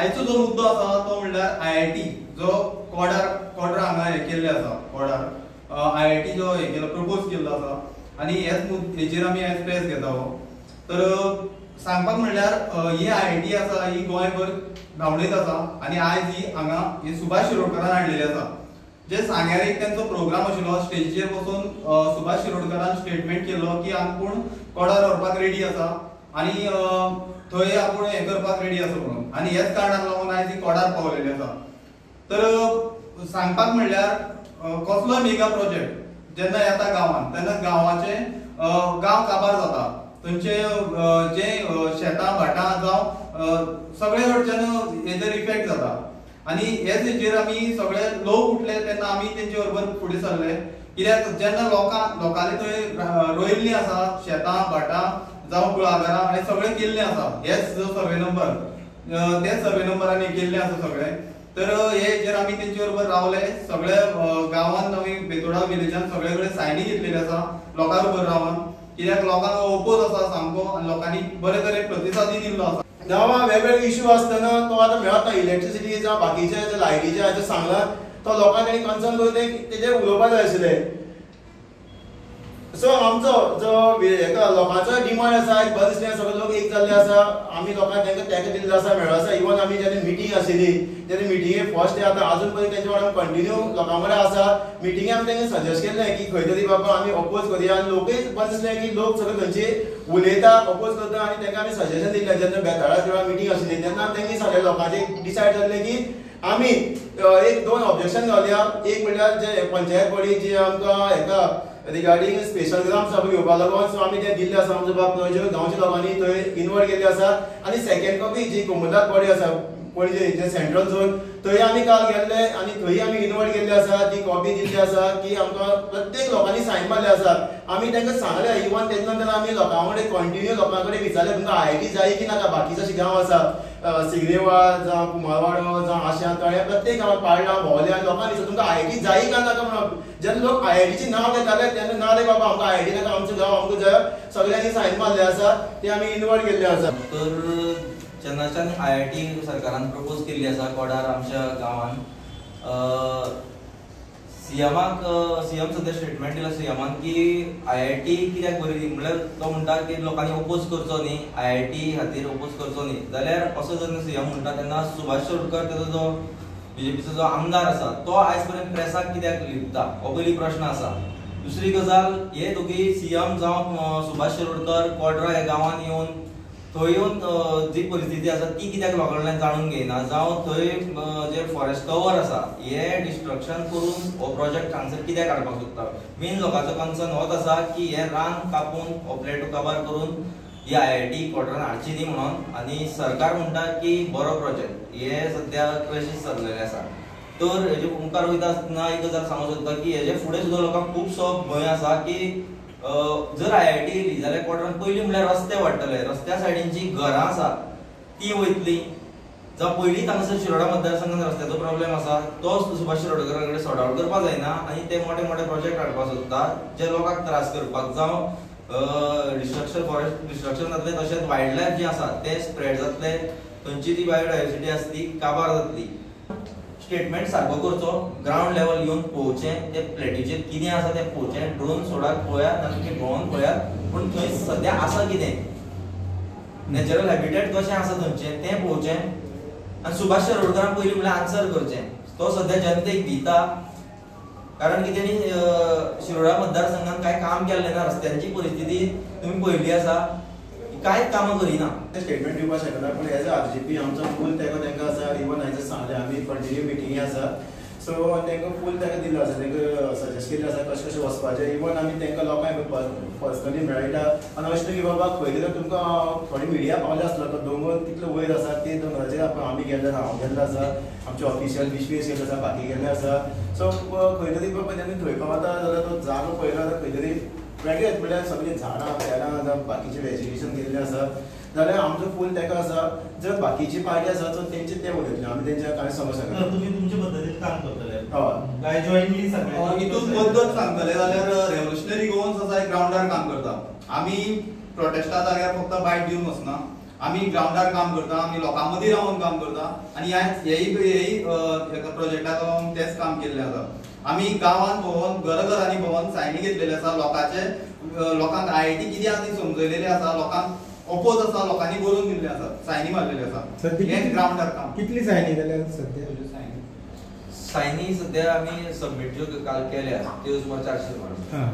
आयचो जो मुद्दो आसा तो म्हणल्यार IIT जो कोडार हांगा हे केल्ले आसा, कोडार IIT जो हे केलो प्रपोज केल्लो आसा आनी हेचेर आमी आयज प्रेस घेता हो. तर सांगपाक म्हणल्यार ही IIT आसा ही गोंयभर धांवडयत आसा आनी आयज ही हांगा ही सुभाष शिरोडकरान हाडलेली आसा. जे सांग्यार एक त्यांचो प्रोग्राम आशिल्लो, स्टेजीचेर बसून सुभाष शिरोडकरान स्टेटमेंट केलो की आपूण कोडार व्हरपाक रेडी आसा आनी थंय आपूण हे करपाक रेडी आसा म्हणून, आनी हेच कारणाक लागून आयज ही कोडार पावलेली आसा. तर सांगपाक म्हणल्यार कसलोय मेगा प्रोजेक्ट जेन्ना येता गांवांत तेन्ना गांवाचे गांव काबार जाता, थंयचे जे शेतां भाटां जावं सगळे कडच्यान हेचेर इफेक्ट जाता. आनी हेच हेचेर आमी सगळे लोक उठले तेन्ना आमी तेंचे बरोबर फुडें सरले. कित्याक जेन्ना लोकांनी थंय रोयिल्लीं आसा शेतां भाटां जावं कुळागरां हें सगळें केल्लें आसा, हेच जो सर्वे नंबर तेच सर्वे नंबरान केल्लें आसा सगळें. तर हे हेचेर आमी तेंचे बरोबर रावले, सगळे गांवांत आमी बेतोडा विलेजान सगळे कडेन सायनी घेतलेली आसा लोकां बरोबर रावन, कित्याक लोकांक ओपोज आसा सामको आनी लोकांनी बरे तरेन प्रतिसादय दिल्लो आसा. गांवां वेगवेगळे इश्यू आसतना तो आतां मेळत ना, इलेक्ट्रिसिटी जावं बाकीचे जे लायटीचे हाचे सांगला तो लोकांक तेणी कन्सर्न करून तेजेर उलोवपाक जाय आशिल्लें. सो आमचो जो हेका लोकांचो डिमांड आसा एक बरें दिसलें, सगळे लोक एक जाल्ले आसा, आमी लोकांक तेंका दिल्लो आसा, मेळ्ळो आसा. इवन आमी जेन्ना मिटींग आशिल्ली तेन्ना मिटींगेक फर्स्ट डे आतां अजून पर्यंत तेंचे वांगडा कंटिन्यू लोकां कडेन आसा. मिटींगेक आमी तेंका सजेस्ट केल्लें की खंय तरी बाबा आमी अपोज करुया, आनी लोकूय बरें दिसलें की लोक सगळे थंयचे उलयता अपोज करता आनी तेंका आमी सजेशन दिल्लें. जेन्ना बेताळा जेन्ना मिटींग आशिल्ली तेन्ना तेंणी सगळे लोकांचे डिसायड जाल्लें की आमी एक दोन ऑब्जेक्शन घालुया. एक म्हणल्यार जे पंचायत बॉडी जी आमकां हेका रिगार्डिंग स्पेशल ग्राम सभा घेवपा लागून सो आमी ते दिल्ले आसा. आमचे बाब थंय गांवच्या लोकांनी थंय इन्वॉल्व केल्ले आसा. आनी सेकंड कॉपी जी कोमुलात बॉडी आसा पणजे जे सेंट्रल झोन थंय आमी काल गेल्ले आनी थंय आमी इन्वॉल्व केल्ले आसा. ती कॉपी दिल्ली आसा की आमकां प्रत्येक लोकांनी सायन मारले आसा. आमी तांकां सांगले इवन तेज नंतर आमी लोकां कडेन कंटिन्यू लोकां कडेन विचारलें तुमकां IIT जाय की नाका. बाकीचे अशे गांव आसा सिग्नेवाळ जावं कुमारवाडो जावं आशा तळे प्रत्येक गांवांत पाळला भोंवले आनी लोकांनी विचारलें तुमकां IIT जाय काय नाका म्हणून. जेन्ना लोक IITचें नांव घेताले तेन्ना ना रे बाबा आमकां IIT नाका, आमचो गांव आमकां जाय. सगळ्यांनी सायन मारले आसा, ते आमी इन्वॉल्व केल्ले आसा. तर जेन्नाच्यान IIT सरकारान प्रपोज केल्ली आसा कोडार आमच्या गांवांत, सीएम सद्या स्टेटमेंट दिला सीएमान की IIT कित्याक बरी दी, म्हणल्यार तो म्हणटा की लोकांनी ओपोज करचो न्ही, IIT खातीर ओपोज करचो न्ही. जाल्यार असो जेन्ना सीएम म्हणटा तेन्ना सुभाष शिरोडकर तेजो जो BJPचो जो आमदार आसा तो आयज पर्यंत प्रेसाक कित्याक लिपता हो पयली प्रश्न आसा. दुसरी गजाल, हे दोगी सीएम जावं सुभाष शिरोडकर कोडरा ह्या गांवांत येवन थंय येवन जी परिस्थिती आसा ती कित्याक लोकां कडल्यान जाणून घेयना, जावं थंय जे फॉरेस्ट कवर आसा हे डिस्ट्रक्शन करून हो प्रोजेक्ट हांगसर कित्याक हाडपाक सोदता. मेन लोकांचो कन्सर्न होच आसा की हे रान कापून हो प्लेटू काबार करून ही IIT कोडरान हाडची न्ही म्हणून. आनी सरकार म्हणटा की बरो प्रोजेक्ट, हे सद्या क्रायसीस जाल्लेले आसा. तर हेजे मुखार वयता आसतना एक गजाल सांगूंक सोदता की हेजे फुडें सुद्दां लोकांक खुबसो भंय आसा की जर IIT येयली जाल्यार कोडरान पयलीं म्हणल्यार रस्ते वाडटले, रस्त्या सायडीन जी घरां आसा ती वयतली. जावं पयलींच हांगासर शिरोडा मतदारसंघात रस्त्याचो प्रॉब्लेम आसा तो सुभाष शिरोडकरा कडेन सॉर्ट आवट करपाक जायना आनी ते मोठे मोठे प्रोजेक्ट हाडपाक सोदता जे लोकांक त्रास करपाक, जावं डिस्ट्रक्शन फॉरेस्ट डिस्ट्रक्शन जातलें, तशेंच वायल्ड लायफ जी आसा ते स्प्रेड जातले, थंयची ती बायोडायवर्सिटी आसा ती काबार जातली. स्टेटमेंट सारको करचो, ग्राउंड लेवल येवन पळोवचें, ते प्लेटीचेर कितें आसा तें पळोवचें, ड्रोन सोडात पळयात ना तुमी भोंवून पळयात, पूण थंय सद्या आसा कितें, नॅचरल हॅबिटेट कशें आसा थंयचें तें पळोवचें. आनी सुभाष शिरोडकरान पयलीं म्हणल्यार आन्सर करचें. तो सद्या जनतेक भिता, कारण की तेणी शिरोडा मतदारसंघात कांय काम केल्लें ना. रस्त्यांची परिस्थिती तुमी पळयली आसा, कांयच कामां करिना. स्टेटमेंट दिवपाक शकना, पूण एज अ RGP आमचो फूल तेंका आसा. इवन हांवें सांगलें आमी कंटिन्यू मिटिंगी आसा, सो तेंका फूल तेंका दिल्लो आसा, तेंका सजेस्ट केल्लें आसा कशें कशें वचपाचें. इवन आमी तेंका लोकांक पर्सनली मेळयता आनी अशें न्ही की बाबा खंय तरी तुमकां थोडी मिडिया पावले आसलो तो दोंगर कितलो वयर आसा ते दोंगराचेर आमी गेल्ले आसा, हांव गेल्लो आसा, आमचे ऑफिशियल विश्वेश गेल्ले आसा, बाकी गेल्ले आसा. सो खंय तरी बाबा तेणी थंय पावता जाल्यार तो जागो पळयलो जाल्यार खंय तरी वेगळेंच, म्हणल्यार सगळीं झाडां पेडां जावं बाकीचें वेजिटेशन केल्लें आसा जाल्यार आमचो फूल तेका आसा. जर बाकीची पार्टी आसा सो तेंचे ते उलयतले, आमी तेंचे कांय समज शकना. तुमी तुमचे पद्दतीन काम करतले हय काय जॉइंटली सगळे हितून पद्दत सांगतले जाल्यार रेव्होल्युशनरी गोवन्स आसा ग्राउंडार काम करता. आमी प्रोटेस्टा जाग्यार फक्त बायट दिवन वचना, आमी ग्राउंडार काम करता, आमी लोकां मदीं रावन काम करता आनी हेय प्रोजेक्टाक तेच काम केल्लें आसा. आमी गांवांत भोंवून घरांनी भोंवून सायनी घेतलेली आसा, लोकांक IIT कितें आसा ती समजलेली आसा, लोकांक ओपोज आसा, लोकांनी बरोवन दिल्ले आसा, सायनी मारलेली आसा. हें ग्राउंडार काम. कितली सायनी केल्या सध्या? सायनी सध्या आमी सबमीट ज्यो काल केल्या त्यो सुमार 400 मारल्या.